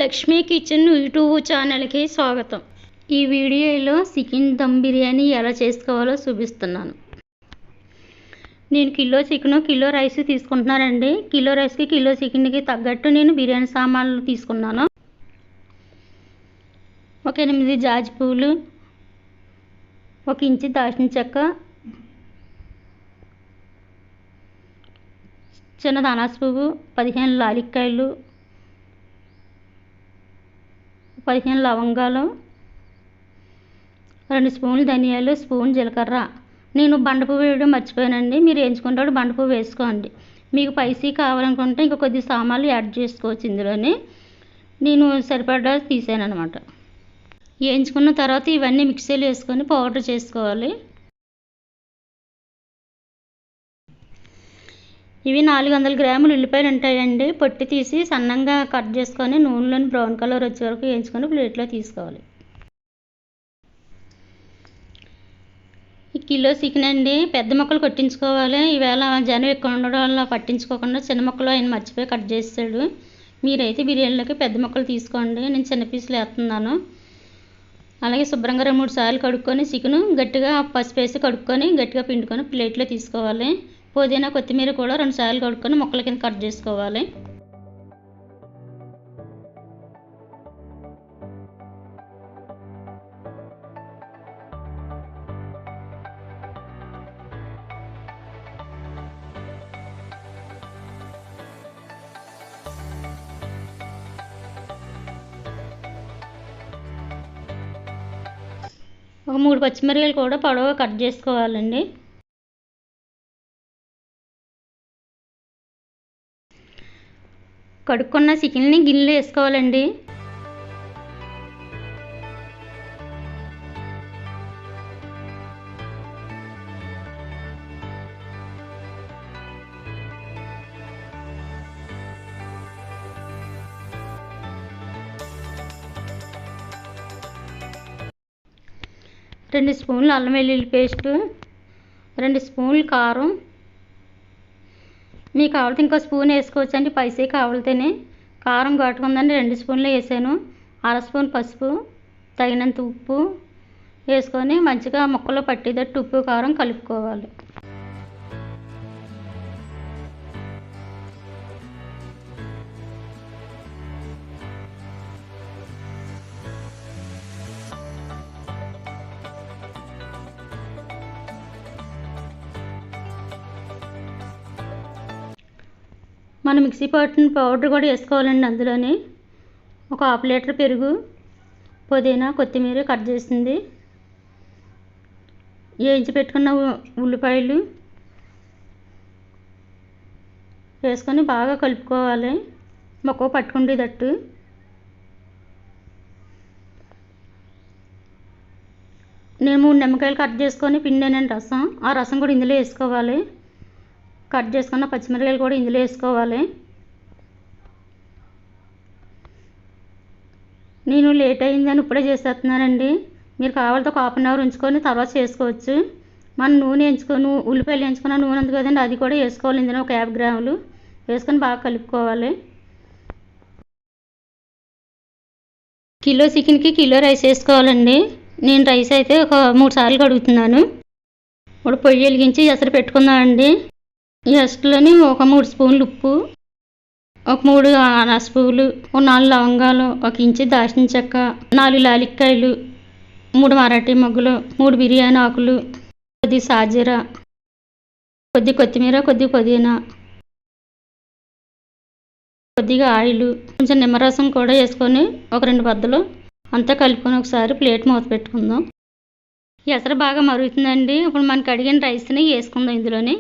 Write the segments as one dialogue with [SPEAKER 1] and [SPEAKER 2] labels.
[SPEAKER 1] Lakshmi kitchen YouTube ఛానల్కి స్వాగతం. ఈ వీడియోలో చికెన్ దమ్ బిర్యానీ ఎలా చేసుకోవాలో చూపిస్తున్నాను. నేను కిలో చికెన్ కిలో రైస్ తీసుకుంటున్నానండి. కిలో రైస్కి కిలో చికెన్కి తగ్గట్టు నేను బిర్యానీ సామాన్లు తీసుకున్నాను. ఒక 8 జాజి పువ్వులు, 1 ఇంచు దాల్చిన చెక్క, చిన్న అనాస పువ్వు, 15 లాలిక్కాయలు, 15 లవంగాలు, 2 స్పూన్లు ధనియాలు, స్పూన్ జీలకర్ర. నేను బండపువ్వు వేయడం మర్చిపోయానండి. మీరు వేయించుకుంటాడు బండపువ్వు వేసుకోండి. మీకు స్పైసీ కావాలనుకుంటే ఇంకా కొద్ది సామాన్లు యాడ్ చేసుకోవచ్చు. ఇందులోనే నేను సరిపడా తీసాను అనమాట. వేయించుకున్న తర్వాత ఇవన్నీ మిక్సీలో వేసుకొని పౌడర్ చేసుకోవాలి. ఇవి 400 గ్రాములు ఉల్లిపాయలు ఉంటాయండి. పొట్టి తీసి సన్నంగా కట్ చేసుకొని నూనెలోని బ్రౌన్ కలర్ వచ్చే వరకు వేయించుకొని ప్లేట్లో తీసుకోవాలి. ఈ కిలో చికెన్ అండి పెద్ద ముక్కలు కొట్టించుకోవాలి. ఈవేళ జనం ఎక్కువ ఉండడం వల్ల పట్టించుకోకుండా చిన్న ముక్కలు ఆయన మర్చిపోయి కట్ చేస్తాడు. మీరైతే బిర్యానీలోకి పెద్ద ముక్కలు తీసుకోండి. నేను చిన్న పీసులు వేస్తున్నాను. అలాగే శుభ్రంగా 2-3 సార్లు కడుక్కొని చికెన్ గట్టిగా పసుపు వేసి కడుక్కొని గట్టిగా పిండుకొని ప్లేట్లో తీసుకోవాలి. పుదీనా కొత్తిమీర కూడా 2 సార్లు కడుక్కొని ముక్కల కింద కట్ చేసుకోవాలి. ఒక 3 పచ్చిమిరపకాయలు కూడా పొడవుగా కట్ చేసుకోవాలండి. కడుక్కున్న చికెన్ని గిన్నెలో వేసుకోవాలండి. రెండు స్పూన్లు అల్లం వెల్లుల్లి పేస్టు, 2 స్పూన్లు కారం. మీకు కావాలితే ఇంకో స్పూన్ వేసుకోవచ్చు అండి. స్పైసీ కావాలితేనే. కారం ఘాటుకుందండి 2 స్పూన్లు వేసాను. 1/2 స్పూన్ పసుపు, తగినంత ఉప్పు వేసుకొని మంచిగా ముక్కలో పట్టేటట్టు ఉప్పు కారం కలుపుకోవాలి. మనం మిక్సీ పట్టిన పౌడర్ కూడా వేసుకోవాలండి. అందులోనే ఒక 1/2 లీటర్ పెరుగు, పుదీనా కొత్తిమీర కట్ చేసింది, వేయించి పెట్టుకున్న ఉల్లిపాయలు వేసుకొని బాగా కలుపుకోవాలి. మొక్క పట్టుకుండేటట్టు. నేను 3 నిమ్మకాయలు కట్ చేసుకొని పిండానండి రసం. ఆ రసం కూడా ఇందులో వేసుకోవాలి. కట్ చేసుకున్న పచ్చిమిరపకాయలు కూడా ఇందులో వేసుకోవాలి. నేను లేట్ అయిందని ఇప్పుడే చేసేస్తున్నానండి. మీరు కావాలితే ఒక 1/2 అవర్ ఉంచుకొని తర్వాత చేసుకోవచ్చు. మనం నూనె వేయించుకొని ఉల్లిపాయలు వేయించుకున్న నూనె ఉంది కదండి, అది కూడా వేసుకోవాలి. ఇందులో ఒక 50 గ్రాములు వేసుకొని బాగా కలుపుకోవాలి. కిలో చికెన్కి కిలో రైస్ వేసుకోవాలండి. నేను రైస్ అయితే ఒక 3 సార్లు కడుగుతున్నాను. ఇప్పుడు పొయ్యి వెలిగించి ఎసరు పెట్టుకుందామండి. ఈ ఎసరులోని ఒక 3 స్పూన్లు ఉప్పు, ఒక 3 అనాస పువ్వులు, ఒక 4 లవంగాలు, 1 ఇంచు దాల్చిన చెక్క, 4 లాలిక్కాయలు, 3 మరాఠీ మొగ్గలు, 3 బిర్యానీ ఆకులు, కొద్ది సాజీరా, కొద్ది కొత్తిమీర, కొద్ది పుదీనా, కొద్దిగా ఆయిల్, కొంచెం నిమ్మరసం కూడా వేసుకొని ఒక 2 బద్దలు అంతా కలుపుకొని ఒకసారి ప్లేట్ మూత పెట్టుకుందాం. ఎసరు బాగా మరుగుతుందండి. ఇప్పుడు మనకి కడిగిన రైస్ని వేసుకుందాం ఇందులోనే.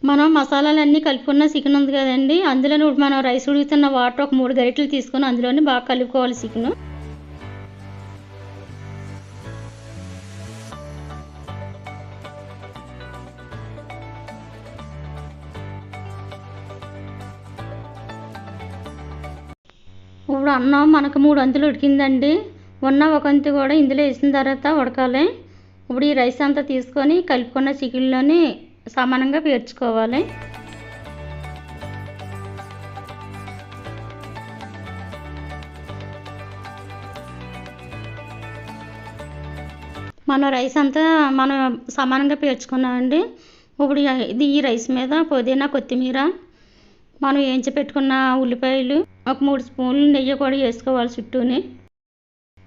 [SPEAKER 1] మనం మసాలాలన్నీ కలుపుకున్న చికెన్ ఉంది కదండి, అందులోనే మనం రైస్ ఉడుకుతున్న వాటర్ ఒక 3 గరిటెలు తీసుకొని అందులోనే బాగా కలుపుకోవాలి చికెన్. ఇప్పుడు అన్నం మనకు 3 వంతులు ఉడికిందండి. ఉన్న ఒక వంతు కూడా ఇందులో వేసిన తర్వాత ఉడకాలి. ఇప్పుడు ఈ రైస్ అంతా తీసుకొని కలుపుకున్న చికెన్లోని సమానంగా పేర్చుకోవాలి. మన రైస్ అంతా మనం సమానంగా పేర్చుకున్నామండి. ఇప్పుడు ఈ రైస్ మీద పుదీనా, కొత్తిమీర, మనం వేయించి పెట్టుకున్న ఉల్లిపాయలు, ఒక 3 స్పూన్లు నెయ్యి కూడా వేసుకోవాలి. చుట్టూని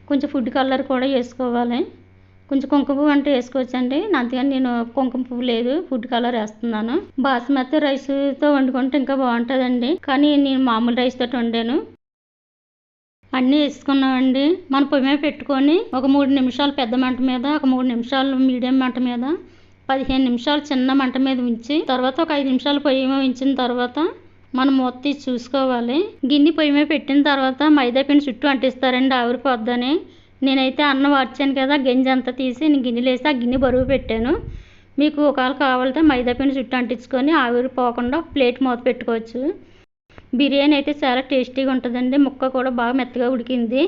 [SPEAKER 1] కొంచెం ఫుడ్ కలర్ కూడా వేసుకోవాలి. కొంచెం కుంకుమ పువ్వు అంటే వేసుకోవచ్చండి. అంతేగాని నేను కుంకుమ పువ్వు లేదు, ఫుడ్ కలర్ వేస్తున్నాను. బాస్మతి రైస్తో వండుకుంటే ఇంకా బాగుంటుందండి, కానీ నేను మామూలు రైస్ తోటి వండాను. అన్నీ వేసుకున్నామండి. మనం పొయ్యి మీద పెట్టుకొని ఒక 3 నిమిషాలు పెద్ద మంట మీద, ఒక 3 నిమిషాలు మీడియం మంట మీద, 15 నిమిషాలు చిన్న మంట మీద ఉంచి తర్వాత ఒక 5 నిమిషాలు పొయ్యి మీద ఉంచిన తర్వాత మనం మూత తీసి చూసుకోవాలి. గిన్నె పొయ్యి మీద పెట్టిన తర్వాత మైదా పిండి చుట్టూ అంటిస్తారండి ఆవిరిపోద్దని. నేనైతే అన్నం వార్చాను కదా, గంజి అంతా తీసి నేను గిన్నెలో వేసి ఆ గిన్నె బరువు పెట్టాను. మీకు ఒకవేళ కావాలంటే మైదా పిండి చుట్టూ అంటించుకొని ఆవిరిపోకుండా ప్లేట్ మూత పెట్టుకోవచ్చు. బిర్యానీ అయితే చాలా టేస్టీగా ఉంటుందండి. ముక్క కూడా బాగా మెత్తగా ఉడికింది.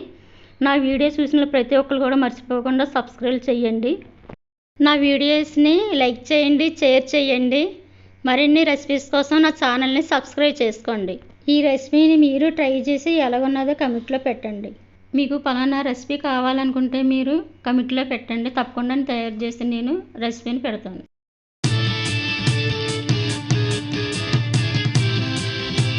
[SPEAKER 1] నా వీడియో చూసిన ప్రతి ఒక్కరు కూడా మర్చిపోకుండా సబ్స్క్రైబ్ చేయండి. నా వీడియోస్ని లైక్ చేయండి, షేర్ చేయండి. మరిన్ని రెసిపీస్ కోసం నా ఛానల్ని సబ్స్క్రైబ్ చేసుకోండి. ఈ రెసిపీని మీరు ట్రై చేసి ఎలాగున్నదో కమెంట్లో పెట్టండి. మీకు పలానా రెసిపీ కావాలనుకుంటే మీరు కమెంట్లో పెట్టండి. తప్పకుండా తయారు చేసి నేను రెసిపీని పెడతాను.